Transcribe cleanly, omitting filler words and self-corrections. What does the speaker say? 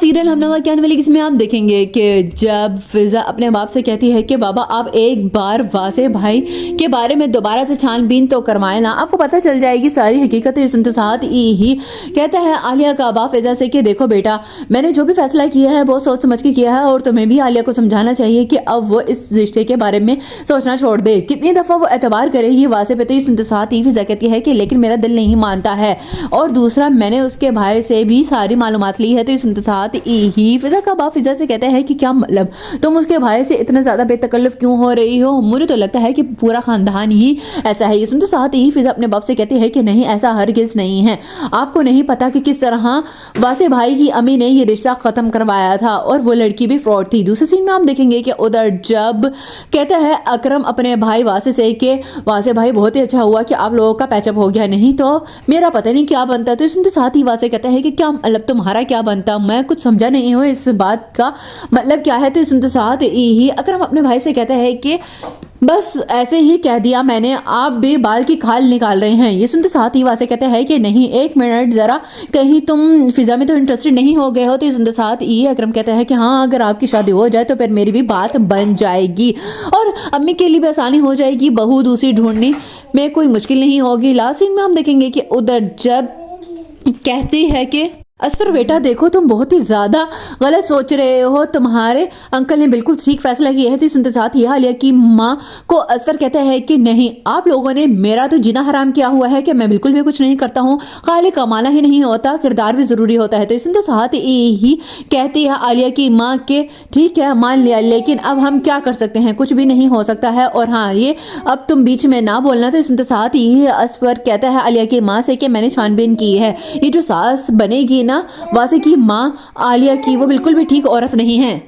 Serial हमनवा क्या वाली इसमें आप देखेंगे कि जब फिजा अपने बाप से कहती है कि बाबा आप एक बार वासे भाई के बारे में दोबारा से छानबीन तो करवाए ना, आपको पता चल जाएगी सारी हकीकत। इस साथ ही कहता है आलिया का बाप फिजा से कि देखो बेटा, मैंने जो भी फैसला किया है बहुत सोच समझ के किया है और तुम्हें भी आलिया को समझाना चाहिए कि अब वो इस रिश्ते के बारे में सोचना छोड़ दे। कितनी दफा वो एतबार करेगी वासे पे। तो इस साथ ही फिजा कहती है कि लेकिन मेरा दिल नहीं मानता है, और दूसरा मैंने उसके भाई से भी सारी मालूमात ली है। तो इस साथ ही फिजा का बाप फिजा से कहता है कि क्या मतलब, तुम उसके भाई से इतना ज्यादा बेतकल्लुफ क्यों हो रही हो? मुझे तो लगता है कि पूरा खानदान ही ऐसा है। सुनते साथ ही फिजा अपने बाप से कहती है कि नहीं, ऐसा हरगिज नहीं है। आपको नहीं पता कि किस तरह वासे भाई की अम्मी ने ये रिश्ता खत्म करवाया था और वो लड़की भी फ्रॉड थी। दूसरे सीन में आप देखेंगे कि उधर जब कहता है अकरम अपने भाई वासे से कि वासे भाई बहुत ही अच्छा हुआ कि आप लोगों का पैचअप हो गया, नहीं तो मेरा पता नहीं क्या बनता। तो सुनते साथ ही वासे कहता है कि क्या मतलब तुम्हारा क्या बनता, मैं कुछ समझा नहीं हूँ इस बात का मतलब क्या है। तो सुनते साथ ही अकरम अपने भाई से कहता है कि बस ऐसे ही कह दिया मैंने, आप भी बाल की खाल निकाल रहे हैं। ये सुनते साथ ही वासे कहते हैं कि नहीं, एक मिनट जरा, कहीं तुम फिजा में तो इंटरेस्टेड नहीं हो गए हो? तो ये सुनते साथ ही अकरम कहता है कि हाँ, अगर आपकी शादी हो जाए तो फिर मेरी भी बात बन जाएगी और अम्मी के लिए भी आसानी हो जाएगी, बहू दूसरी ढूंढने में कोई मुश्किल नहीं होगी। लास्ट सीन में हम देखेंगे कि उधर जब कहती है कि असफर बेटा देखो, तुम बहुत ही ज्यादा गलत सोच रहे हो, तुम्हारे अंकल ने बिल्कुल ठीक फैसला किया है। तो सुनते साथ ही आलिया की माँ को असफर कहता है कि नहीं, आप लोगों ने मेरा तो जीना हराम किया हुआ है कि मैं बिल्कुल भी कुछ नहीं करता हूँ, खाली कमाना ही नहीं होता, किरदार भी जरूरी होता है। तो सुनते साथ ही कहती है आलिया की माँ के ठीक है मान लिया, लेकिन अब हम क्या कर सकते हैं, कुछ भी नहीं हो सकता है, और हाँ ये अब तुम बीच में ना बोलना। तो सुनते साथ ही असफर कहता है आलिया की माँ से कि मैंने छानबीन की है, ये जो सास बनेगी ना वासे की माँ आलिया की, वो बिल्कुल भी ठीक औरत नहीं है।